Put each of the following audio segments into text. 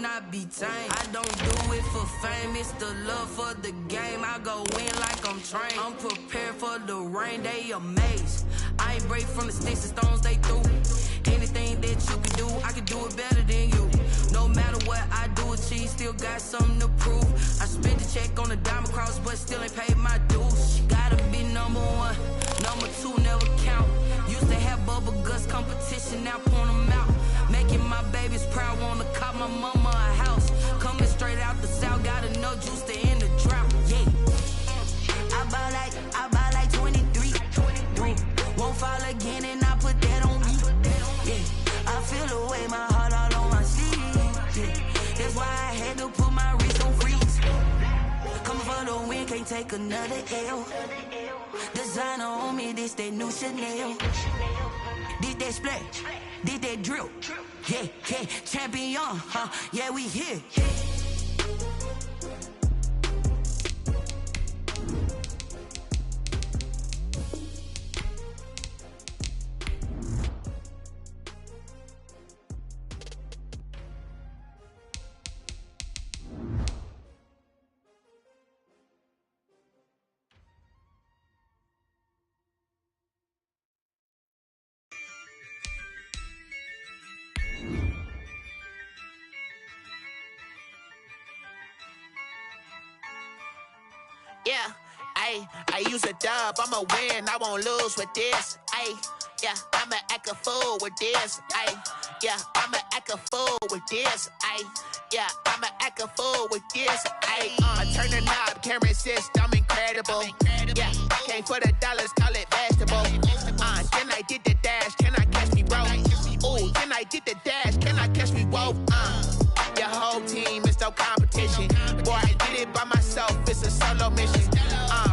cannot be tamed. I don't do it for fame, it's the love for the game. I go in like I'm trained. I'm prepared for the rain, they amazed. I ain't break from the sticks and stones they threw. Anything that you can do, I can do it better than you. No matter what I do, achieve, still got something to prove. I spent the check on the diamond cross, but still ain't paid my dues. Gotta be number one, number two never count. Used to have bubble guts competition, now point them out. Making my babies proud, wanna cop my mama a house. Coming straight out the south, got enough juice to end the drought. Yeah, I buy like 23. Won't fall again, and I put that on me. Yeah, I feel the way, my heart all on my sleeve. Yeah, that's why I had to put my wrist on freeze. Coming for the win, can't take another L. Designer on me, this that new Chanel. Did that splash, did that drill. Yeah, yeah, champion, huh? Yeah, we here. Yeah, I use a dub, I'ma win, I won't lose with this. Yeah, I'ma act a fool with this. Yeah, I'ma act a fool with this. Yeah, I'ma act a fool with this. I turn the knob, camera assist, I'm incredible. Yeah, came for the dollars, call it vegetable. Then I did the dash, can I catch me, bro? Ooh, then I did the dash, can I catch me, whoa? Your whole team is no competition. Boy, I did it by myself, it's a solo mission.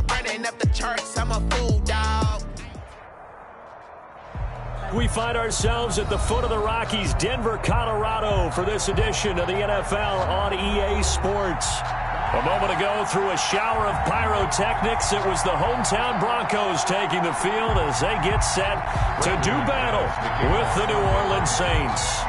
Running up the charts, I'm a fool, dog. We find ourselves at the foot of the Rockies, Denver, Colorado, for this edition of the NFL on EA Sports. A moment ago, through a shower of pyrotechnics, it was the hometown Broncos taking the field as they get set to do battle with the New Orleans Saints.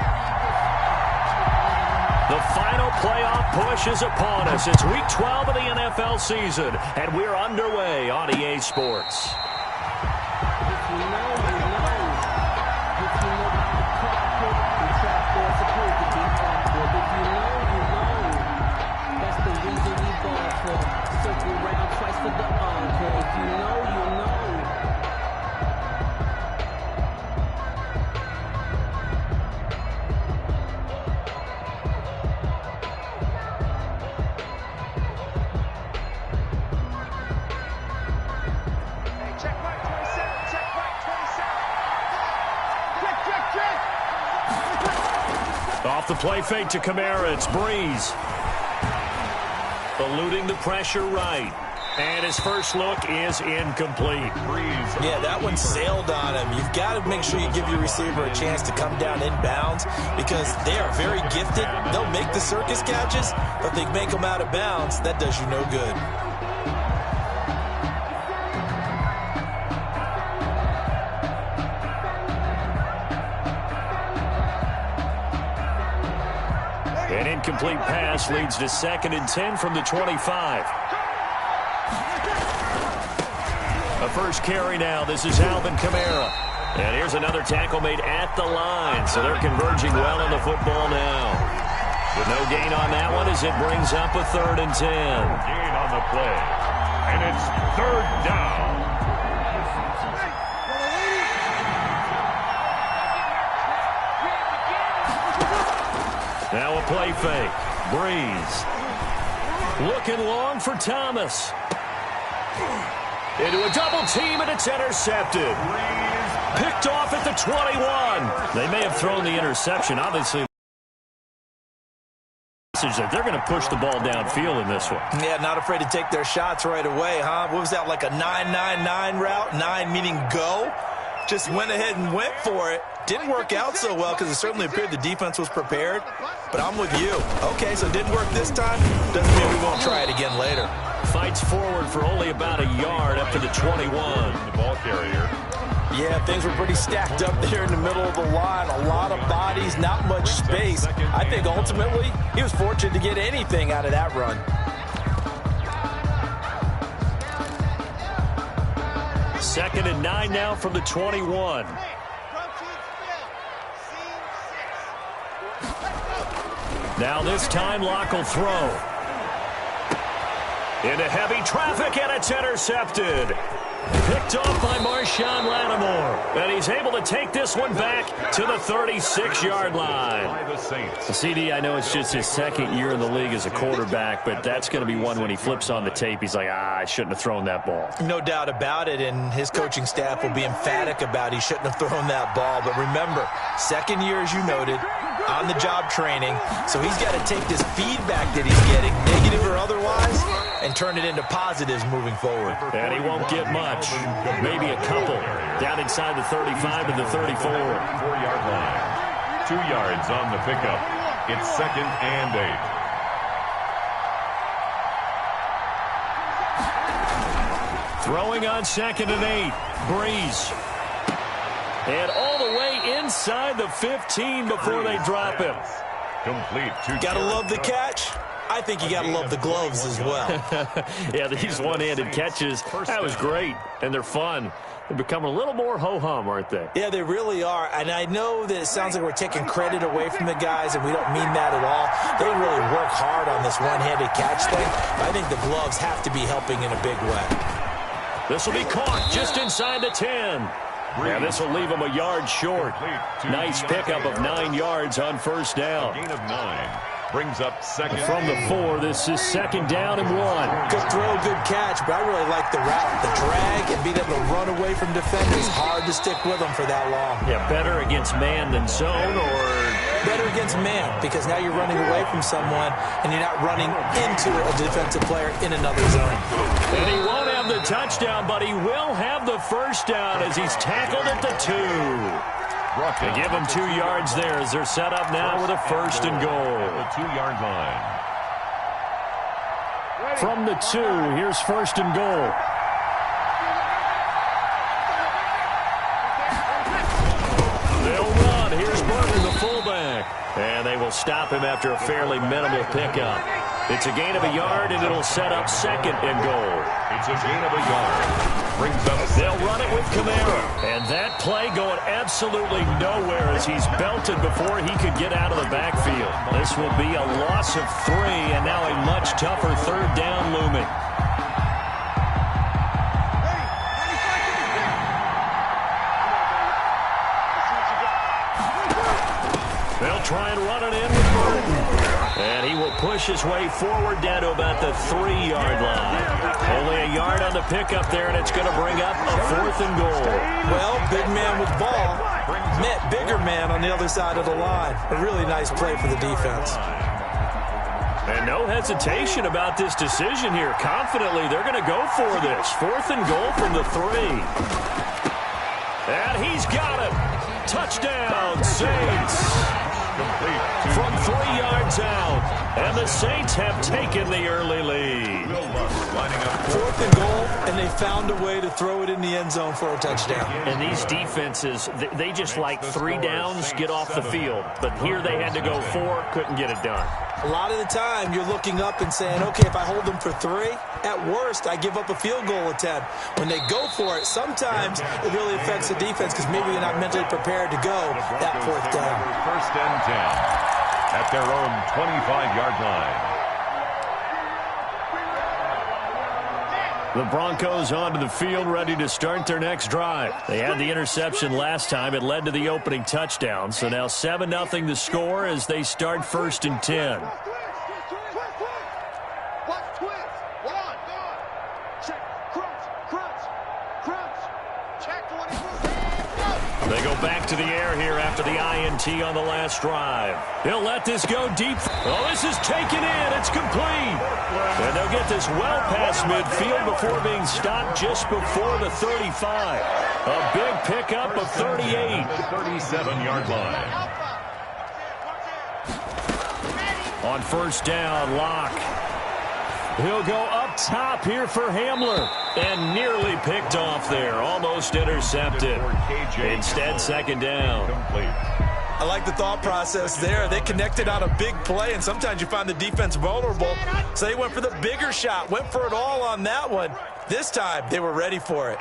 The final playoff push is upon us. It's Week 12 of the NFL season, and we're underway on EA Sports. Off the play fake to Kamara, it's Breeze. Eluding the pressure right. And his first look is incomplete. Breeze. Yeah, that one sailed on him. You've got to make sure you give your receiver a chance to come down inbounds because they are very gifted. They'll make the circus catches, but they make them out of bounds. That does you no good. An incomplete pass leads to 2nd and 10 from the 25. A first carry now. This is Alvin Kamara. And here's another tackle made at the line. So they're converging well on the football now. With no gain on that one as it brings up a 3rd and 10. Gain on the play. And it's 3rd down. Now a play fake. Breeze. Looking long for Thomas. Into a double team, and it's intercepted. Picked off at the 21. They may have thrown the interception. Obviously, that they're going to push the ball downfield in this one. Yeah, not afraid to take their shots right away, huh? What was that, like a 9-9-9 route? 9 meaning go? Just went ahead and went for it. Didn't work out so well because it certainly appeared the defense was prepared. But I'm with you. Okay, so it didn't work this time. Doesn't mean we won't try it again later. Fights forward for only about a yard up to the 21. The ball carrier. Yeah, things were pretty stacked up there in the middle of the line. A lot of bodies, not much space. I think ultimately he was fortunate to get anything out of that run. Second and 9 now from the 21. Now this time Locke will throw. Into heavy traffic, and it's intercepted. Picked off by Marshawn Lattimore. And he's able to take this one back to the 36-yard line. CD, I know it's just his second year in the league as a quarterback, but that's going to be one when he flips on the tape. He's like, I shouldn't have thrown that ball. No doubt about it, and his coaching staff will be emphatic about he shouldn't have thrown that ball. But remember, second year, as you noted, on-the-job training, so he's got to take this feedback that he's getting, negative or otherwise, and turn it into positives moving forward. And he won't get much, maybe a couple, down inside the 35 to the 34. 4-yard line. 2 yards on the pickup. It's second and 8. Throwing on second and 8. Breeze. And all the way inside the 15 before they drop him. Complete. Gotta love the catch. I think you got to love the gloves as well. Yeah, these one-handed catches, that was great, and they're fun. They're becoming a little more ho-hum, aren't they? Yeah, they really are, and I know that it sounds like we're taking credit away from the guys, and we don't mean that at all. They really work hard on this one-handed catch thing. I think the gloves have to be helping in a big way. This will be caught just inside the 10. Yeah, this will leave him a yard short. Nice pickup of 9 yards on first down. Gain of 9. Brings up second. From the 4, this is second down and 1. Good throw, good catch, but I really like the route. The drag and being able to run away from defenders. Hard to stick with them for that long. Yeah, better against man than zone, or better against man, because now you're running away from someone and you're not running into a defensive player in another zone. And he won't have the touchdown, but he will have the first down as he's tackled at the 2. They give him 2 yards there as they're set up now with a first and goal. The 2-yard line. From the 2, here's first and goal. They'll run. Here's Burton, the fullback. And they will stop him after a fairly minimal pickup. It's a gain of a yard, and it'll set up second and goal. It's a gain of a yard. Brings up. They'll run it with Kamara. And that play going absolutely nowhere as he's belted before he could get out of the backfield. This will be a loss of 3, and now a much tougher third down looming. They'll try and run it in with Burton. And he will push his way forward down to about the 3-yard line. Only a yard on the pickup there, and it's going to bring up a 4th and goal. Well, big man with ball met bigger man on the other side of the line. A really nice play for the defense. And no hesitation about this decision here. Confidently, they're going to go for this. 4th and goal from the 3. And he's got it. Touchdown, Saints. From 3 yards out. And the Saints have taken the early lead. 4th and goal, and they found a way to throw it in the end zone for a touchdown. And these defenses, they just like 3 downs, get off the field. But here they had to go 4, couldn't get it done. A lot of the time, you're looking up and saying, okay, if I hold them for 3, at worst, I give up a field goal attempt. When they go for it, sometimes it really affects the defense because maybe they're not mentally prepared to go that 4th down. First and 10 at their own 25-yard line. The Broncos onto the field, ready to start their next drive. They had the interception last time. It led to the opening touchdown. So now 7-0 the score as they start first and 10. They go back to the air here after the INT on the last drive. He'll let this go deep. Oh, this is taken in. It's complete. And they'll get this well past midfield before being stopped just before the 35. A big pickup of 38. The 37-yard line. On first down, Locke. He'll go up top here for Hamler. And nearly picked off there. Almost intercepted. Instead, second down. I like the thought process there. They connected on a big play, and sometimes you find the defense vulnerable. So they went for the bigger shot, went for it all on that one. This time, they were ready for it.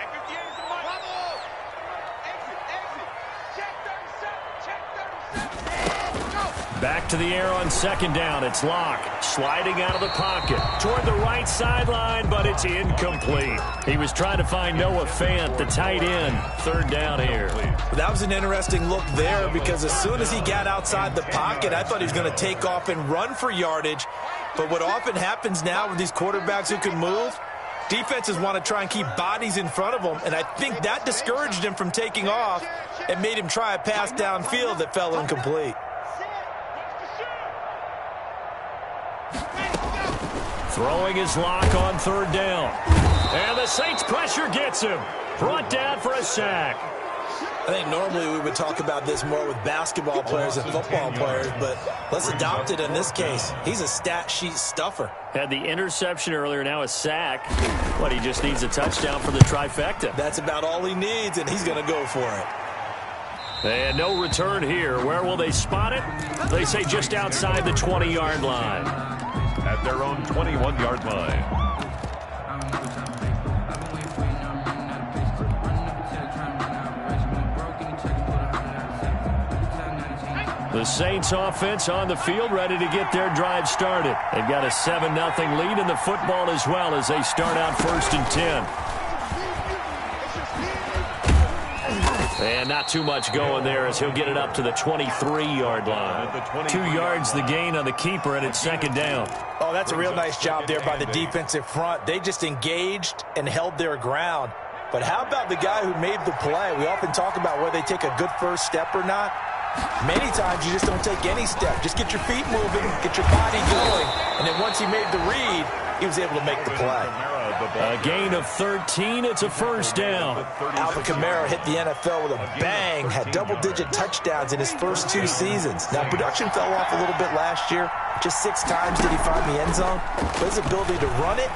Back to the air on second down. It's Locke sliding out of the pocket toward the right sideline, but it's incomplete. He was trying to find Noah Fant, the tight end. Third down here. That was an interesting look there because as soon as he got outside the pocket, I thought he was going to take off and run for yardage. But what often happens now with these quarterbacks who can move, defenses want to try and keep bodies in front of them, and I think that discouraged him from taking off and made him try a pass downfield that fell incomplete. Throwing his Lock on third down. And the Saints pressure gets him. Brought down for a sack. I think normally we would talk about this more with basketball players and football players, but let's adopt it in this case. He's a stat sheet stuffer. Had the interception earlier, now a sack. But he just needs a touchdown for the trifecta. That's about all he needs, and he's going to go for it. And no return here. Where will they spot it? They say just outside the 20-yard line. At their own 21-yard line. The Saints offense on the field, ready to get their drive started. They've got a 7-0 lead in the football as well as they start out 1st and 10. And not too much going there as he'll get it up to the 23-yard line. 2 yards the gain on the keeper, and it's second down. Oh, that's a real nice job there by the defensive front. They just engaged and held their ground. But how about the guy who made the play? We often talk about whether they take a good first step or not. Many times you just don't take any step. Just get your feet moving, get your body going, and then once he made the read, he was able to make the play. A gain of 13. It's a first down. Alvin Kamara hit the NFL with a bang, had double-digit touchdowns in his first 2 seasons. Now, production fell off a little bit last year. Just 6 times did he find the end zone. But his ability to run it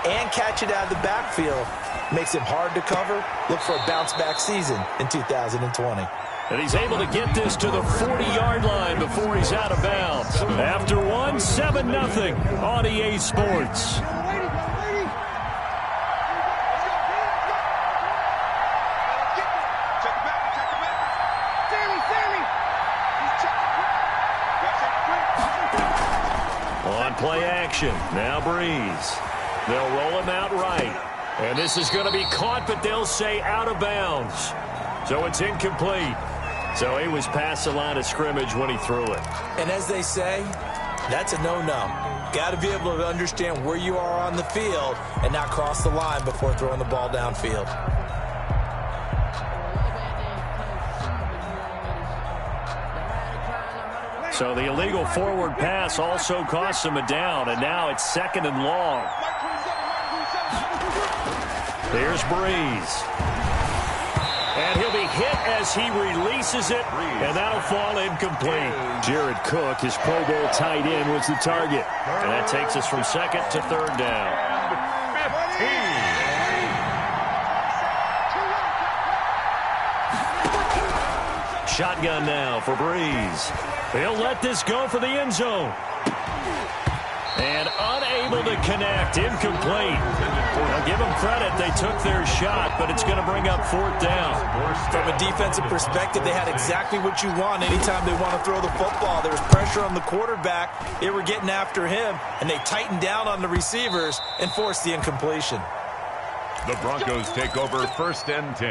and catch it out of the backfield makes him hard to cover. Look for a bounce-back season in 2020. And he's able to get this to the 40-yard line before he's out of bounds. After one, 7-0 on EA Sports. On play action, now Breeze. They'll roll him out right. And this is going to be caught, but they'll say out of bounds. So it's incomplete. So he was past the line of scrimmage when he threw it. And as they say, that's a no-no. Got to be able to understand where you are on the field and not cross the line before throwing the ball downfield. So the illegal forward pass also costs him a down, and now it's 2nd and long. There's Breeze. And he'll be hit as he releases it, and that'll fall incomplete. Jared Cook, his Pro Bowl tight end, was the target. And that takes us from 2nd to 3rd down. 15. Shotgun now for Breeze. He'll let this go for the end zone. And unable to connect, incomplete. I'll give them credit, they took their shot, but it's going to bring up 4th down. From a defensive perspective, they had exactly what you want anytime they want to throw the football. There was pressure on the quarterback. They were getting after him, and they tightened down on the receivers and forced the incompletion. The Broncos take over 1st and 10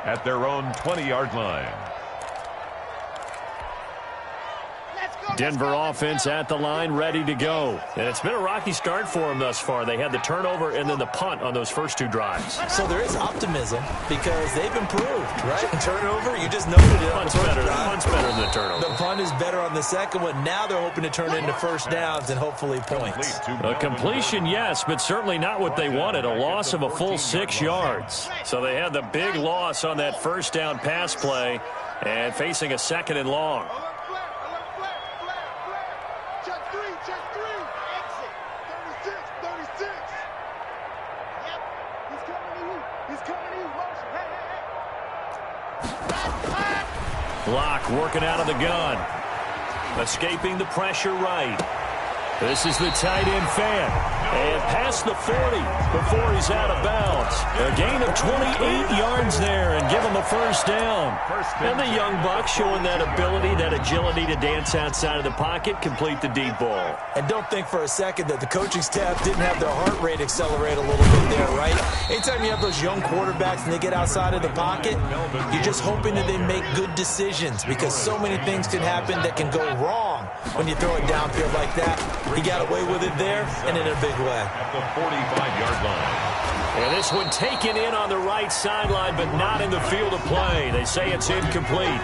at their own 20-yard line. Denver offense at the line, ready to go. And it's been a rocky start for them thus far. They had the turnover and then the punt on those first 2 drives. So there is optimism because they've improved, right? Turnover, you just noted it. Punt's better than the turnover. The punt is better on the second one. Now they're hoping to turn it into first downs and hopefully points. A completion, yes, but certainly not what they wanted. A loss of a full 6 yards. So they had the big loss on that first down pass play and facing a 2nd and long. Block working out of the gun. Escaping the pressure right. This is the tight end fan. And past the 40 before he's out of bounds. A gain of 28 yards there and give him a first down. And the young buck showing that ability, that agility to dance outside of the pocket, complete the deep ball. And don't think for a second that the coaching staff didn't have their heart rate accelerate a little bit there, right? Anytime you have those young quarterbacks and they get outside of the pocket, you're just hoping that they make good decisions because so many things can happen that can go wrong when you throw it downfield like that. He got away with it there and in a big way. At the 45-yard line. And this one taken in on the right sideline, but not in the field of play. They say it's incomplete.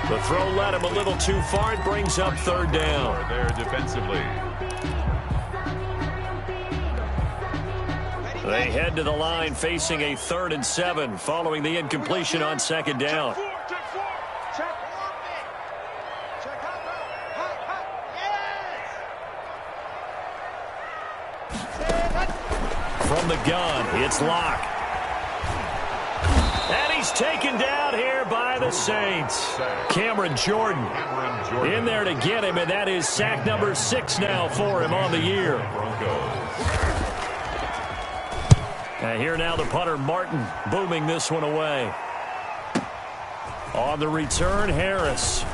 The throw led him a little too far. It brings up third down. There defensively. They head to the line facing a 3rd and 7 following the incompletion on second down. From the gun, it's Locke. And he's taken down here by the Saints. Cameron Jordan in there to get him, and that is sack number 6 now for him on the year. And here now the punter, Martin, booming this one away. On the return, Harris.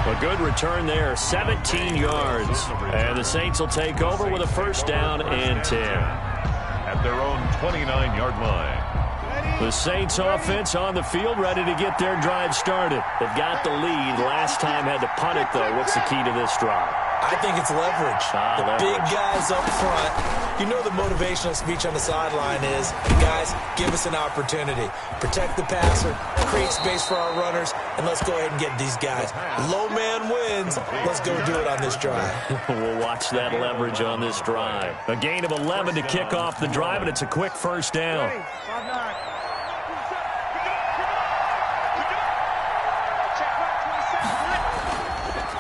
A good return there, 17 yards. And the Saints will take over with a first down and 10. At their own 29-yard line. The Saints offense on the field, ready to get their drive started. They've got the lead. Last time had to punt it, though. What's the key to this drive? I think it's leverage. The leverage. Big guys up front. You know the motivational speech on the sideline is, guys, give us an opportunity. Protect the passer, create space for our runners, and let's go ahead and get these guys. Low man wins. Let's go do it on this drive. We'll watch that leverage on this drive. A gain of 11 to kick off the drive, and it's a quick first down.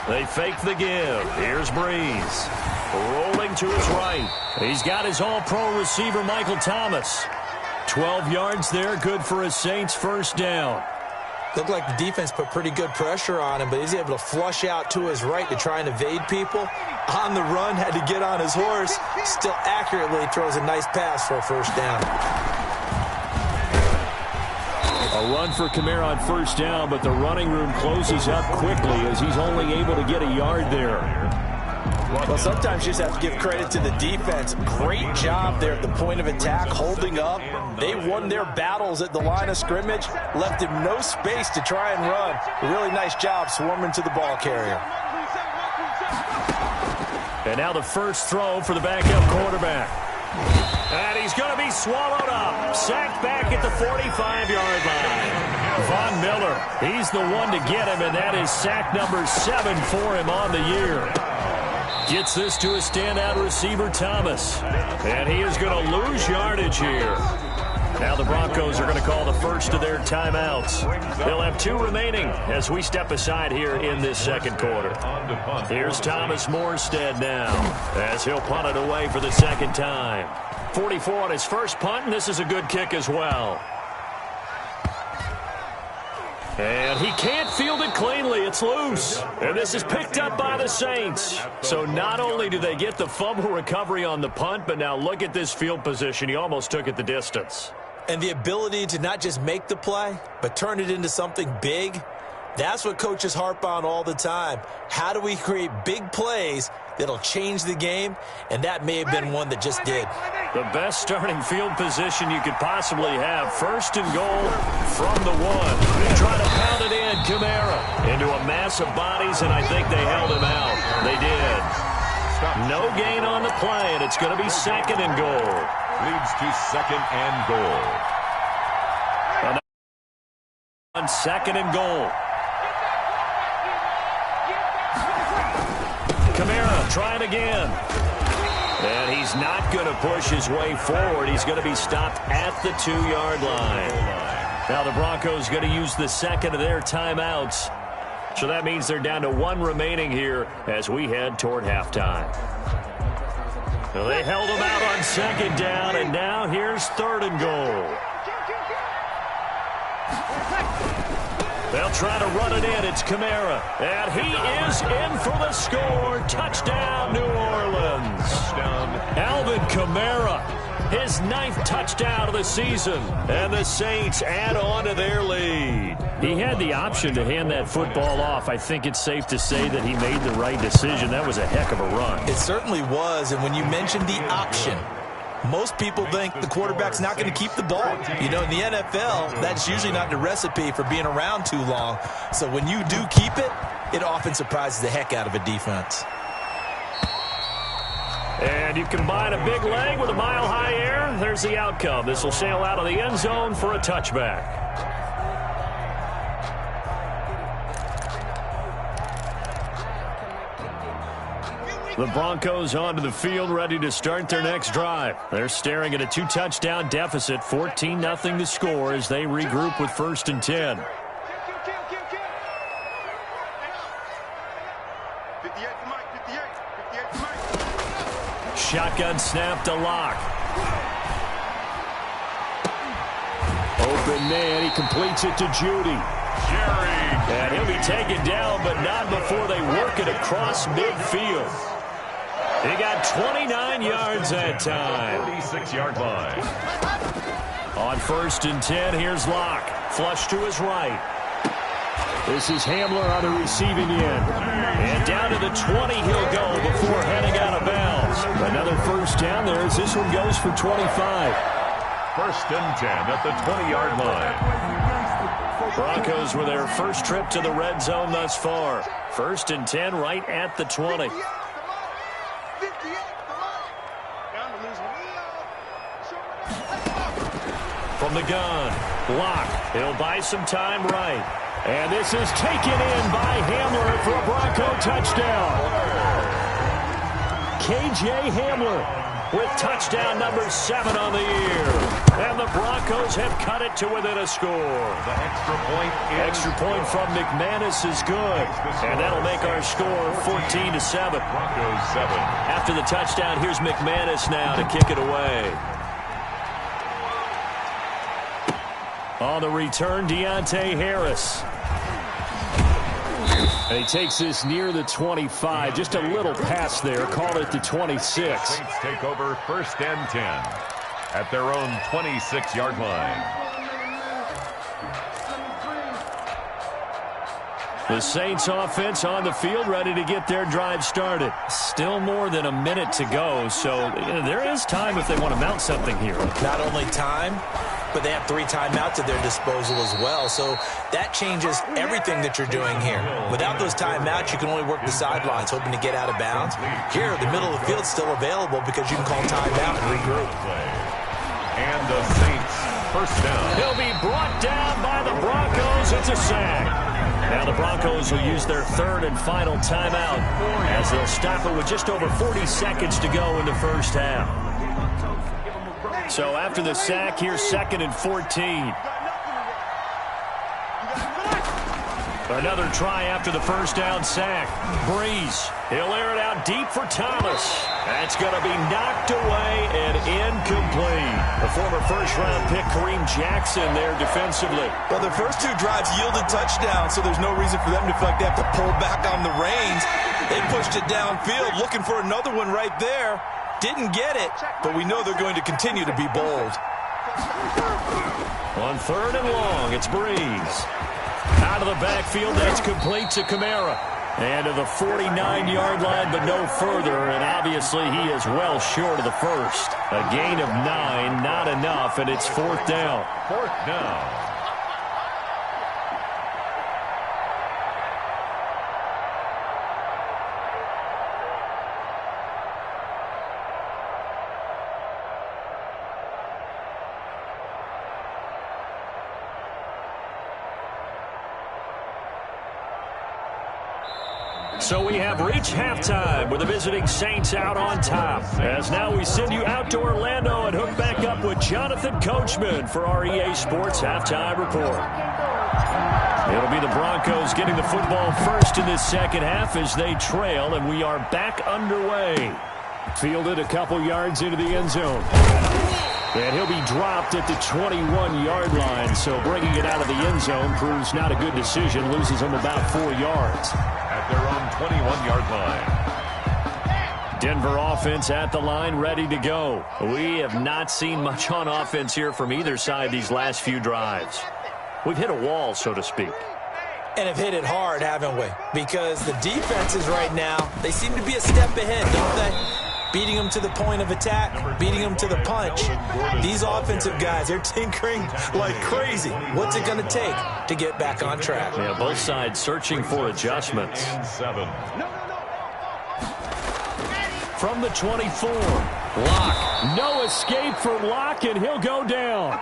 They fake the give. Here's Breeze. Rolling to his right. He's got his all-pro receiver, Michael Thomas. 12 yards there, good for a Saints first down. Looked like the defense put pretty good pressure on him, but he's able to flush out to his right to try and evade people. On the run, had to get on his horse. Still accurately throws a nice pass for a first down. A run for Kamara on first down, but the running room closes up quickly as he's only able to get a yard there. Well, sometimes you just have to give credit to the defense. Great job there at the point of attack, holding up. They won their battles at the line of scrimmage, left him no space to try and run. A really nice job swarming to the ball carrier. And now the first throw for the backup quarterback. And he's going to be swallowed up. Sacked back at the 45-yard line. Von Miller, he's the one to get him, and that is sack number 7 for him on the year. Gets this to a standout receiver, Thomas. And he is going to lose yardage here. Now the Broncos are going to call the first of their timeouts. They'll have 2 remaining as we step aside here in this second quarter. Here's Thomas Morstead now as he'll punt it away for the second time. 44 on his first punt, and this is a good kick as well. And he can't field it cleanly. It's loose. And this is picked up by the Saints. So not only do they get the fumble recovery on the punt, but now look at this field position. He almost took it the distance. And the ability to not just make the play, but turn it into something big, that's what coaches harp on all the time. How do we create big plays that'll change the game? And that may have been one that just did. The best starting field position you could possibly have. First and goal from the 1. They try to pound it in. Kamara into a mass of bodies, and I think they held him out. They did. No gain on the play, and it's going to be second and goal. Leads to second and goal. On second and goal. Kamara trying again. And he's not going to push his way forward. He's going to be stopped at the 2-yard line. Now the Broncos going to use the second of their timeouts. So that means they're down to 1 remaining here as we head toward halftime. Well, they held him out on second down, and now here's 3rd and goal. They'll try to run it in. It's Kamara. And he is in for the score. Touchdown, New Orleans. Touchdown. Alvin Kamara, his 9th touchdown of the season. And the Saints add on to their lead. He had the option to hand that football off. I think it's safe to say that he made the right decision. That was a heck of a run. It certainly was. And when you mentioned the option, most people think the quarterback's not going to keep the ball. You know, in the NFL, that's usually not the recipe for being around too long. So when you do keep it, it often surprises the heck out of a defense. And you combine a big leg with a mile-high air, there's the outcome. This will sail out of the end zone for a touchback. The Broncos onto the field, ready to start their next drive. They're staring at a 2-touchdown deficit, 14-0 to score as they regroup with 1st and 10. Shotgun snap to Locke. Open man, he completes it to Judy. And he'll be taken down, but not before they work it across midfield. He got 29 yards that time. 46-yard line. On 1st and 10, here's Locke. Flush to his right. This is Hamler on the receiving end. And down to the 20 he'll go before heading out of bounds. Another 1st down there as this one goes for 25. 1st and 10 at the 20-yard line. Broncos with their first trip to the red zone thus far. 1st and 10 right at the 20. From the gun, Locke. He'll buy some time right. And this is taken in by Hamler for a Bronco touchdown. K.J. Hamler with touchdown number 7 on the year. And the Broncos have cut it to within a score. The extra point from McManus is good. And that'll make our score 14-7. Broncos 7. After the touchdown, here's McManus now to kick it away. On the return, Deontay Harris. And he takes this near the 25. Just a little pass there. Call it the 26. Saints take over 1st and 10 at their own 26-yard line. The Saints offense on the field, ready to get their drive started. Still more than a minute to go, so there is time if they want to mount something here. Not only time, but they have 3 timeouts at their disposal as well. So that changes everything that you're doing here. Without those timeouts, you can only work the sidelines, hoping to get out of bounds. Here, the middle of the field's still available because you can call timeout and regroup. And the Saints, 1st down. He'll be brought down by the Broncos. It's a sack. Now the Broncos will use their 3rd and final timeout as they'll stop it with just over 40 seconds to go in the 1st half. So after the sack, here's 2nd and 14. Another try after the 1st down sack. Breeze. He'll air it out deep for Thomas. That's going to be knocked away and incomplete. The former 1st-round pick, Kareem Jackson, there defensively. Well, their first 2 drives yielded touchdowns, so there's no reason for them to feel like they have to pull back on the reins. They pushed it downfield, looking for another one right there. Didn't get it, but we know they're going to continue to be bold. On 3rd and long, it's Breeze. Out of the backfield, that's complete to Kamara. And to the 49-yard line, but no further. And obviously, he is well short of the 1st. A gain of 9, not enough, and it's 4th down. 4th down. So we have reached halftime with the visiting Saints out on top. As now we send you out to Orlando and hook back up with Jonathan Coachman for our EA Sports Halftime Report. It'll be the Broncos getting the football first in this 2nd half as they trail, and we are back underway. Fielded a couple yards into the end zone. And he'll be dropped at the 21-yard line, so bringing it out of the end zone proves not a good decision. Loses him about 4 yards. At their own 21-yard line. Denver offense at the line, ready to go. We have not seen much on offense here from either side these last few drives. We've hit a wall, so to speak. And have hit it hard, haven't we? Because the defenses right now, they seem to be a step ahead, don't they? Beating them to the point of attack, beating them to the punch. These offensive guys, they're tinkering like crazy. What's it going to take to get back on track? Yeah, both sides searching for adjustments. From the 24, Locke. No escape for Locke, and he'll go down.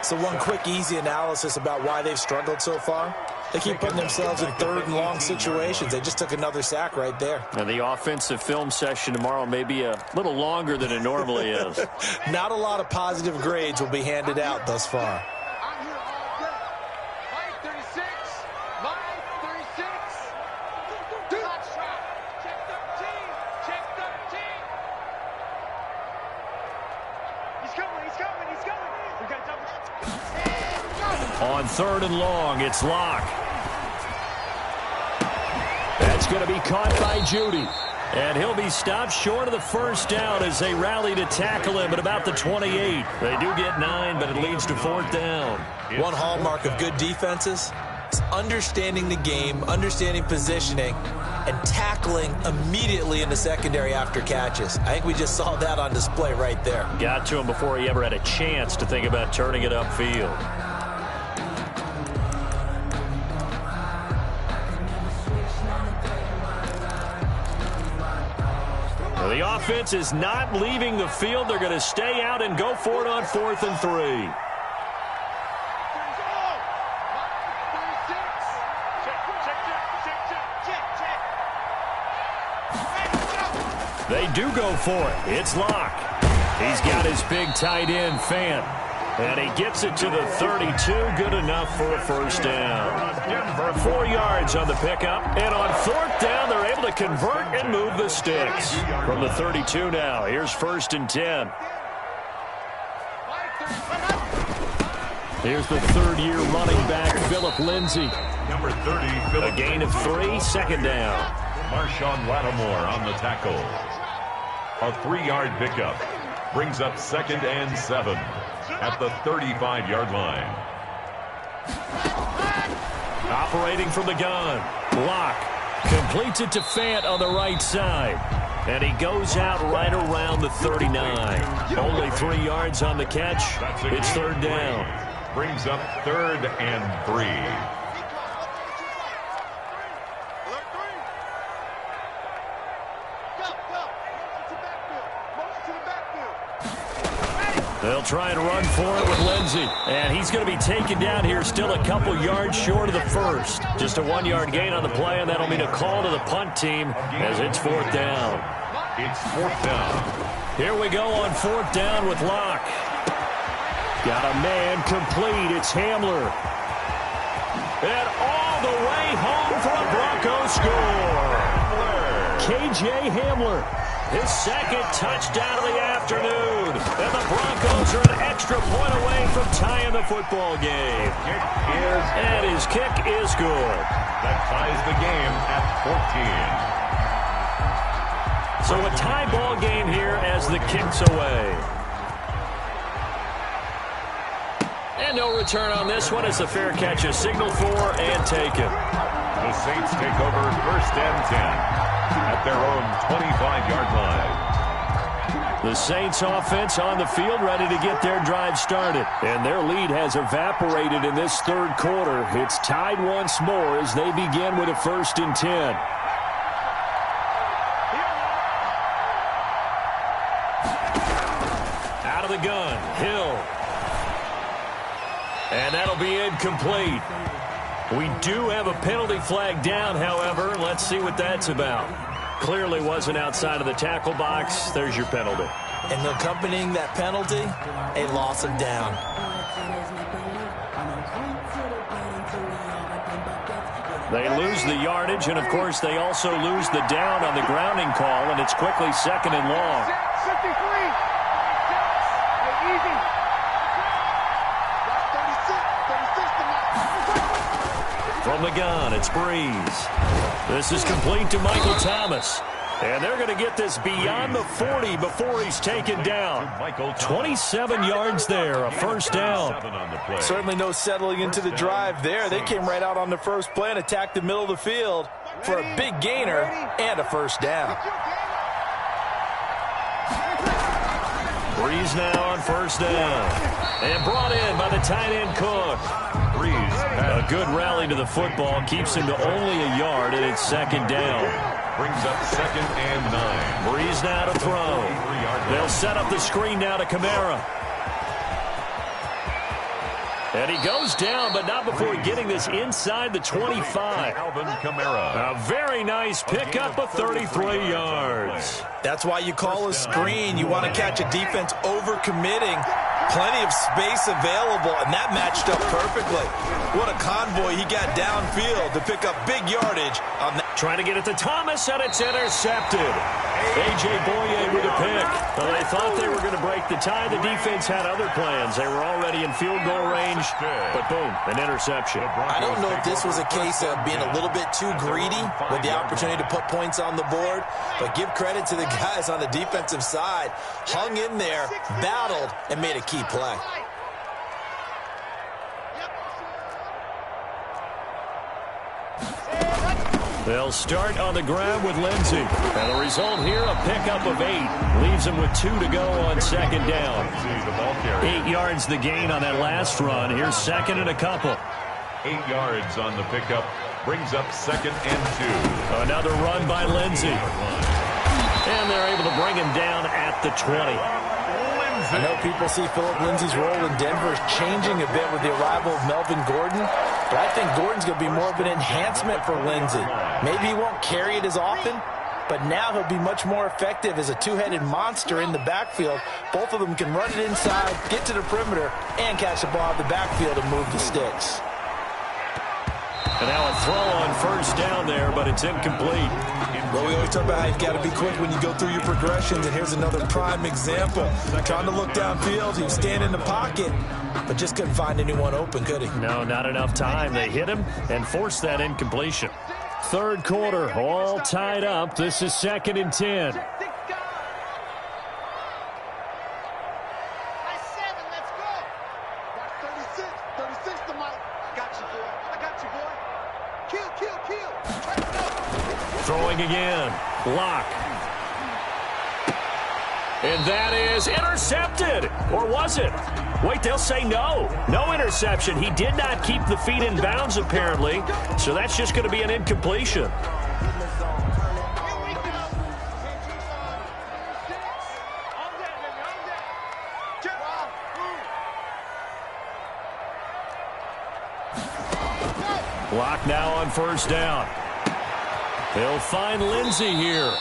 So one quick, easy analysis about why they've struggled so far. They keep putting themselves in third and long situations. They just took another sack right there. And the offensive film session tomorrow may be a little longer than it normally is. Not a lot of positive grades will be handed out thus far. On third and long, it's Locke. That's going to be caught by Judy. And he'll be stopped short of the first down as they rally to tackle him at about the 28. They do get 9, but it leads to 4th down. One hallmark of good defenses is understanding the game, understanding positioning, and tackling immediately in the secondary after catches. I think we just saw that on display right there. Got to him before he ever had a chance to think about turning it upfield. The offense is not leaving the field. They're going to stay out and go for it on 4th and 3. They do go for it. It's Locke. He's got his big tight end, Fant. And he gets it to the 32. Good enough for a first down. 4 yards on the pickup. And on 4th down, they're able to convert and move the sticks. From the 32 now, here's 1st and 10. Here's the third-year running back, Phillip Lindsay. Number 30, Phillip. A gain of 3, 2nd down. Marshawn Lattimore on the tackle. A 3-yard pickup. Brings up 2nd and 7 at the 35-yard line. Operating from the gun. Locke completes it to Fant on the right side. And he goes out right around the 39. Only 3 yards on the catch. It's 3rd down. Brings up 3rd and 3. They'll try and run for it with Lindsay. And he's going to be taken down here still a couple yards short of the first. Just a 1-yard gain on the play, and that'll mean a call to the punt team as it's 4th down. It's 4th down. Here we go on 4th down with Locke. Got a man complete. It's Hamler. And all the way home for a Broncos score. KJ Hamler. His 2nd touchdown of the afternoon. And the Broncos are an extra point away from tying the football game. And his kick is good. That ties the game at 14. So a tie ball game here as the kick's away. And no return on this one as the fair catch is signaled for and taken. The Saints take over 1st and 10. At their own 25-yard line. The Saints offense on the field ready to get their drive started. And their lead has evaporated in this 3rd quarter. It's tied once more as they begin with a 1st and 10. Out of the gun, Hill. And that'll be incomplete. We do have a penalty flag down, however. Let's see what that's about. Clearly wasn't outside of the tackle box. There's your penalty. And accompanying that penalty, a loss of down. They lose the yardage, and, of course, they also lose the down on the grounding call, and it's quickly second and long. From the gun, it's Breeze. This is complete to Michael Thomas. And they're going to get this beyond the 40 before he's taken down. 27 yards there, a first down. Certainly no settling into the drive there. They came right out on the first play and attacked the middle of the field for a big gainer and a first down. Breeze now on first down. And brought in by the tight end Cook. Breeze. A good rally to the football. Keeps him to only a yard, and it's second down. Brings up second and 9. Breeze now to throw. They'll set up the screen now to Kamara. And he goes down, but not before getting this inside the 25. Alvin Kamara. A very nice pickup of 33 yards. That's why you call a screen. You want to catch a defense overcommitting. Plenty of space available, and that matched up perfectly. What a convoy he got downfield to pick up big yardage on that. Trying to get it to Thomas, and it's intercepted. A.J. Boye with a pick. Well, they thought they were going to break the tie. The defense had other plans. They were already in field goal range, but boom, an interception. I don't know if this was a case of being a little bit too greedy with the opportunity to put points on the board, but give credit to the guys on the defensive side. Hung in there, battled, and made a key play. They'll start on the ground with Lindsey. And the result here, a pickup of 8. Leaves them with 2 to go on second down. 8 yards the gain on that last run. Here's second and a couple. 8 yards on the pickup. Brings up second and 2. Another run by Lindsey. And they're able to bring him down at the 20. I know people see Philip Lindsay's role in Denver changing a bit with the arrival of Melvin Gordon, but I think Gordon's going to be more of an enhancement for Lindsay. Maybe he won't carry it as often, but now he'll be much more effective as a two-headed monster in the backfield. Both of them can run it inside, get to the perimeter, and catch the ball out of the backfield and move the sticks. And now a throw on first down there, but it's incomplete. Well, we always talk about how you've got to be quick when you go through your progressions, and here's another prime example. Trying to look downfield, he was standing in the pocket, but just couldn't find anyone open, could he? No, not enough time. They hit him and forced that incompletion. Third quarter, all tied up. This is second and 10. Throwing again. Block. And that is intercepted. Or was it? Wait, they'll say no. No interception. He did not keep the feet in bounds, apparently. So that's just going to be an incompletion. Block now on first down. They'll find Lindsey here.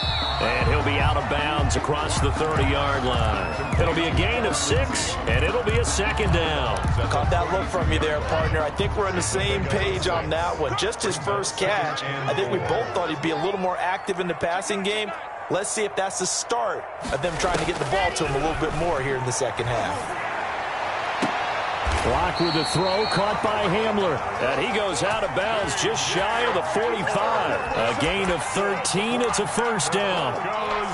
And he'll be out of bounds across the 30-yard line. It'll be a gain of 6, and it'll be a second down. Caught that look from you there, partner. I think we're on the same page on that one. Just his first catch. I think we both thought he'd be a little more active in the passing game. Let's see if that's the start of them trying to get the ball to him a little bit more here in the second half. Block with the throw, caught by Hamler. And he goes out of bounds just shy of the 45. A gain of 13. It's a first down.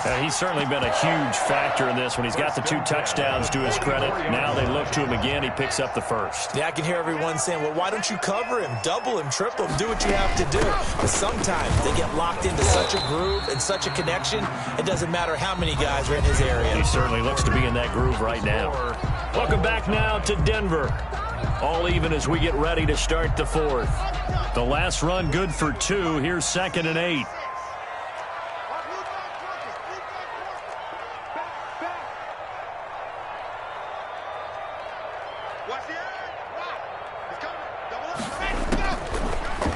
And he's certainly been a huge factor in this when he's got the 2 touchdowns to his credit. Now they look to him again. He picks up the first. Yeah, I can hear everyone saying, well, why don't you cover him, double him, triple him, do what you have to do. But sometimes they get locked into such a groove and such a connection, it doesn't matter how many guys are in his area. He certainly looks to be in that groove right now. Welcome back now to Denver. All even as we get ready to start the fourth. The last run good for 2. Here's second and 8.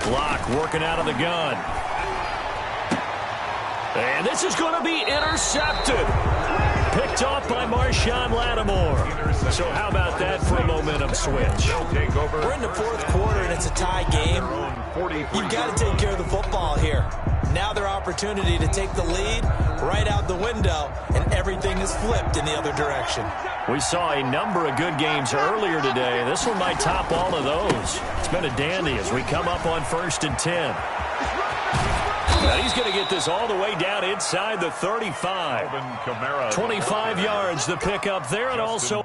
Block working out of the gun. And this is going to be intercepted. Picked off by Marshawn Lattimore. So how about that for a momentum switch? We're in the fourth quarter, and it's a tie game. You've got to take care of the football here. Now their opportunity to take the lead right out the window, and everything is flipped in the other direction. We saw a number of good games earlier today. This one might top all of those. It's been a dandy as we come up on 1st and 10. Now he's going to get this all the way down inside the 35. 25 yards the pickup there, and also...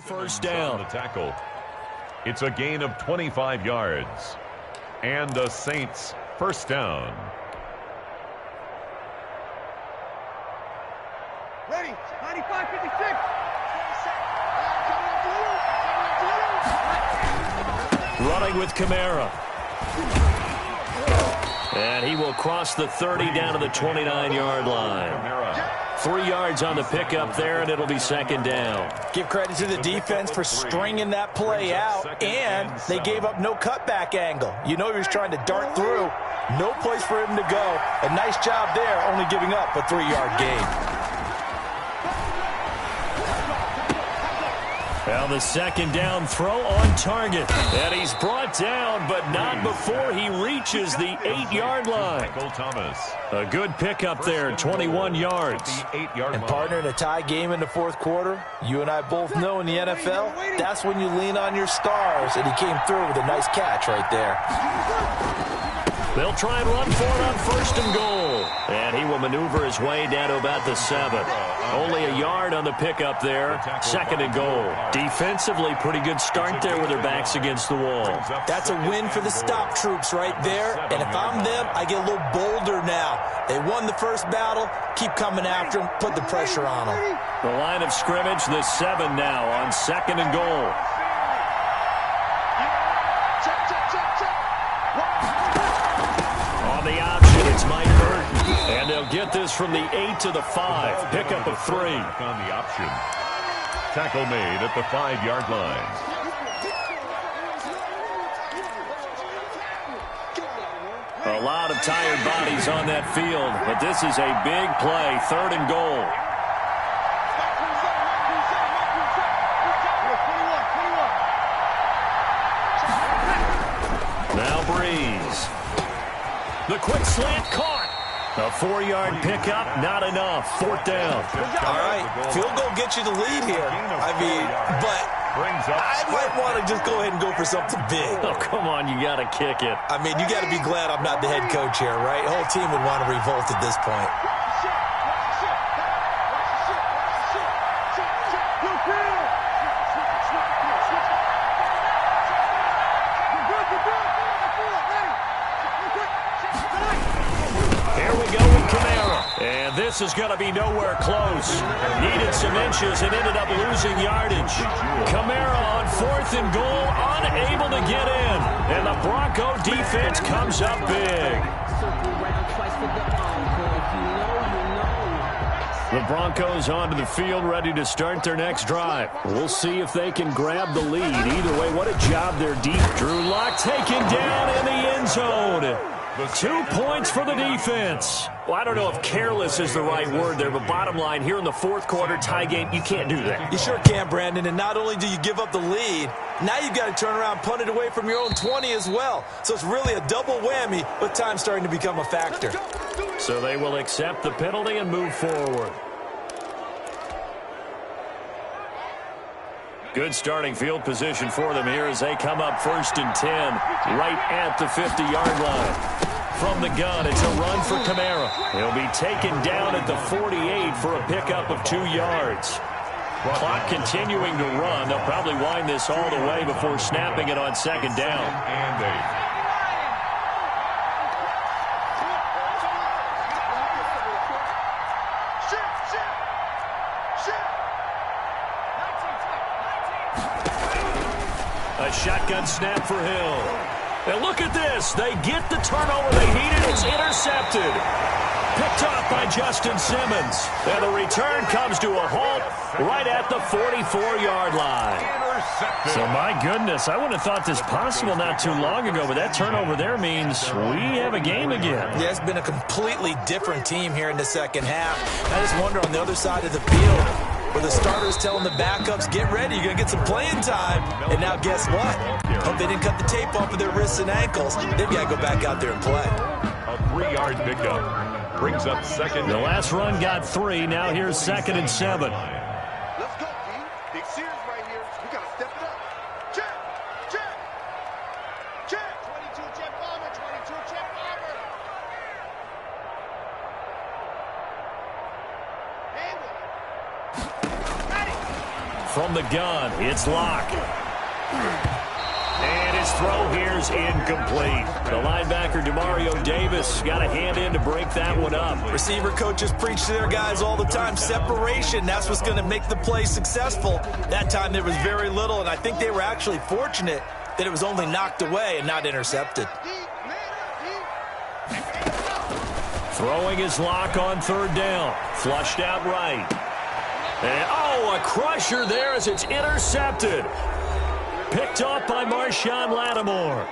First down. The tackle. It's a gain of 25 yards. And the Saints first down. Ready, 95-56. Running with Kamara. And he will cross the 30 down to the 29-yard line. 3 yards on the pickup there, and it'll be second down. Give credit to the defense for stringing that play out, and they gave up no cutback angle. You know he was trying to dart through. No place for him to go. A nice job there, only giving up a 3-yard gain. Well, the second down throw on target. And he's brought down, but not before he reaches the 8-yard line. A good pickup there, 21 yards. And partner, in a tie game in the fourth quarter, you and I both know in the NFL, that's when you lean on your stars, and he came through with a nice catch right there. They'll try and run for it on 1st and goal. And he will maneuver his way down to about the 7. Only a yard on the pickup there. 2nd and goal. Defensively, pretty good start there with their backs against the wall. That's a win for the stop troops right there. And if I'm them, I get a little bolder now. They won the first battle. Keep coming after them. Put the pressure on them. The line of scrimmage, the 7 now on 2nd and goal. On the option, it's Mike Burton. And they'll get this from the 8 to the 5. Pickup of 3. On the option. Tackle made at the 5-yard line. A lot of tired bodies on that field, but this is a big play. 3rd and goal. breeze. The quick slant caught. A 4-yard pickup, not enough. 4th down. All right, field goal gets you the lead here. I mean, but I might want to just go ahead and go for something big. Oh, come on, you got to kick it. I mean, you got to be glad I'm not the head coach here, right? The whole team would want to revolt at this point. And this is going to be nowhere close. Needed some inches and ended up losing yardage. Kamara on 4th and goal, unable to get in. And the Bronco defense comes up big. The Broncos onto the field, ready to start their next drive. We'll see if they can grab the lead. Either way, what a job they're deep. Drew Lock taken down in the end zone. 2 points for the defense. Well, I don't know if careless is the right word there, but bottom line, here in the 4th quarter, tie game, you can't do that. You sure can, Brandon, and not only do you give up the lead, now you've got to turn around and punt it away from your own 20 as well. So it's really a double whammy with time starting to become a factor. So they will accept the penalty and move forward. Good starting field position for them here as they come up 1st and 10, right at the 50-yard line. From the gun, it's a run for Kamara. He'll be taken down at the 48 for a pickup of 2 yards. Clock continuing to run. They'll probably wind this all the way before snapping it on 2nd down. And 8. A shotgun snap for Hill. And look at this. They get the turnover they needed. It's intercepted. Picked off by Justin Simmons. And the return comes to a halt right at the 44-yard line. So, my goodness, I wouldn't have thought this possible not too long ago, but that turnover there means we have a game again. Yeah, it's been a completely different team here in the second half. I just wonder on the other side of the field, where the starters telling the backups, get ready, you're going to get some playing time. And now guess what? Hope they didn't cut the tape off of their wrists and ankles. They've got to go back out there and play. A 3-yard pickup brings up 2nd. The last run got 3. Now here's 2nd and 7. Let's go, team. Big series right here. We got to step it up. Check, check, check. 22 check bomber, 22 check bomber. From the gun, it's Lock. And his throw here is incomplete. The linebacker, Demario Davis, got a hand in to break that one up. Receiver coaches preach to their guys all the time. Separation, that's what's going to make the play successful. That time there was very little, and I think they were actually fortunate that it was only knocked away and not intercepted. Throwing his Lock on 3rd down. Flushed out right. And, oh, a crusher there as it's intercepted. Picked off by Marshawn Lattimore.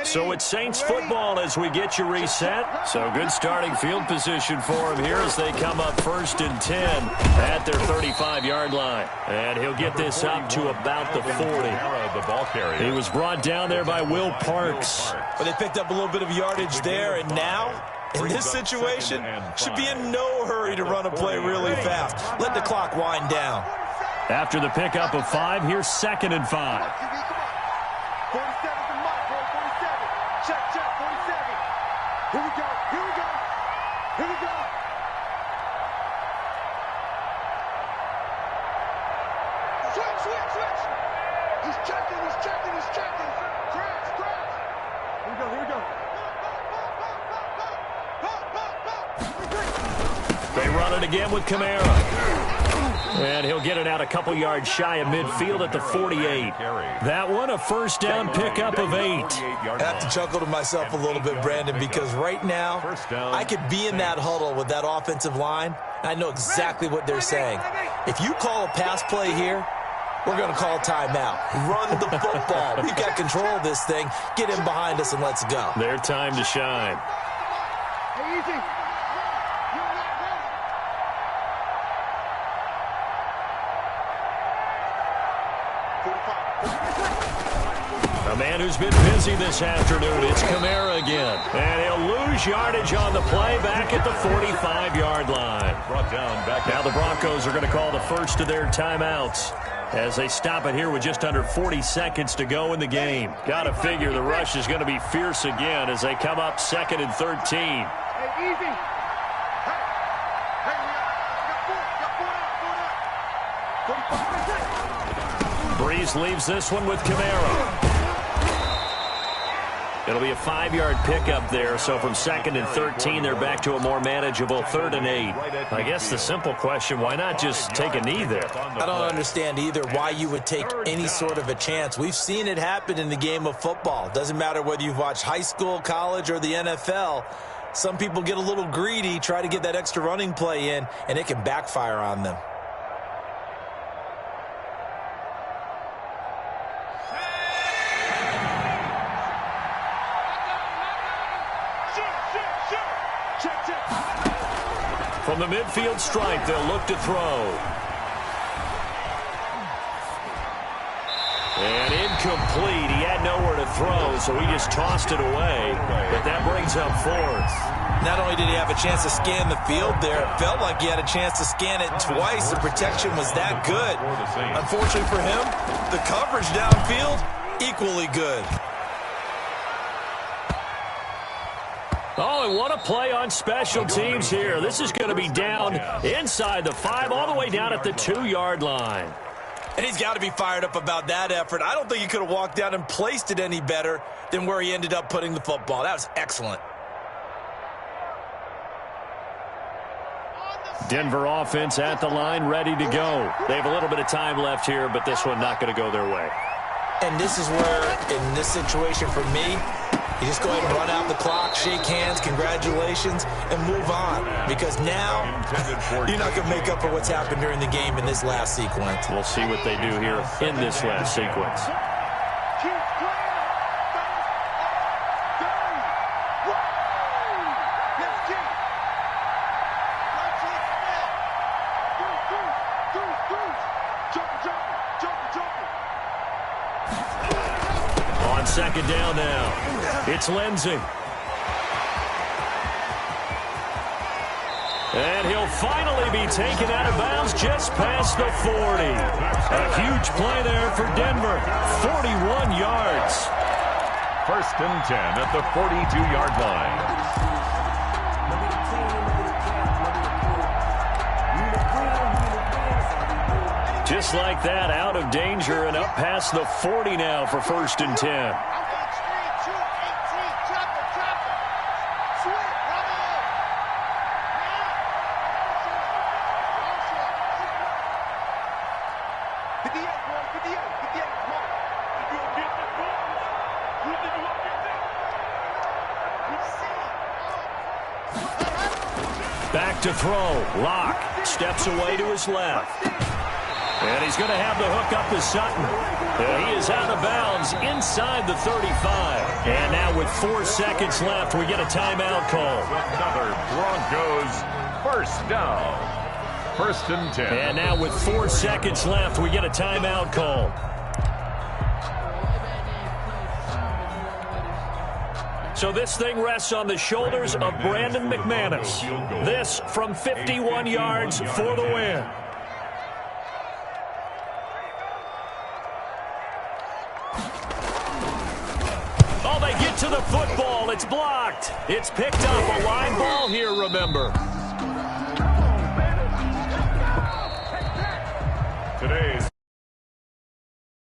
So it's Saints football as we get you reset. So good starting field position for him here as they come up 1st and 10 at their 35-yard line. And he'll get this up to about the 40. He was brought down there by Will Parks. But they picked up a little bit of yardage there, and now, in this situation, should be in no hurry to run a play really fast. Let the clock wind down. After the pickup of 5, here's 2nd and 5. 47's the mark, bro. 47. Check, check, 47. Here we go, here we go, here we go. Switch, switch, switch. He's checking, he's checking, he's checking. Crash, crash. Here we go, here we go. They run it again with Kamara. And he'll get it out a couple yards shy of midfield at the 48. That one, a 1st down pickup of 8. I have to chuckle to myself a little bit, Brandon, because right now I could be in that huddle with that offensive line. I know exactly what they're saying. If you call a pass play here, we're going to call a timeout. Run the football. We've got control of this thing. Get in behind us and let's go. Their time to shine. Hey, easy. man who's been busy this afternoon. It's Kamara again. And he'll lose yardage on the play back at the 45-yard line. Brought down back. Now the Broncos are going to call the first of their timeouts as they stop it here with just under 40 seconds to go in the game. Got to figure the rush is going to be fierce again as they come up 2nd and 13. Hey, easy. Breeze leaves this one with Kamara. It'll be a 5-yard pickup there, so from 2nd and 13, they're back to a more manageable 3rd and 8. I guess the simple question, why not just take a knee there? I don't understand either why you would take any sort of a chance. We've seen it happen in the game of football. Doesn't matter whether you've watched high school, college, or the NFL. Some people get a little greedy, try to get that extra running play in, and it can backfire on them. From the midfield stripe, they'll look to throw. And incomplete. He had nowhere to throw, so he just tossed it away. But that brings up 4th. Not only did he have a chance to scan the field there, it felt like he had a chance to scan it twice. The protection was that good. Unfortunately for him, the coverage downfield, equally good. Oh, and what a play on special teams here. This is going to be down inside the 5, all the way down at the 2-yard line. And he's got to be fired up about that effort. I don't think he could have walked down and placed it any better than where he ended up putting the football. That was excellent. Denver offense at the line, ready to go. They have a little bit of time left here, but this one not going to go their way. And this is where, in this situation for me, you just go ahead and run out the clock, shake hands, congratulations, and move on. Because now, you're not going to make up for what's happened during the game in this last sequence. We'll see what they do here in this last sequence. On 2nd down now, it's Lindsey. And he'll finally be taken out of bounds just past the 40. A huge play there for Denver. 41 yards. 1st and 10 at the 42-yard line. Just like that, out of danger and up past the 40 now for 1st and 10. Back to throw. Lock steps away to his left. And he's going to have the hook up to Sutton. He is out of bounds inside the 35. And now with 4 seconds left, we get a timeout call. Another Broncos 1st down. 1st and 10. And now with 4 seconds left, we get a timeout call. So this thing rests on the shoulders of Brandon McManus. This from 51 yards for the win. Oh, they get to the football. It's blocked. It's picked up. A line ball here, remember. Today's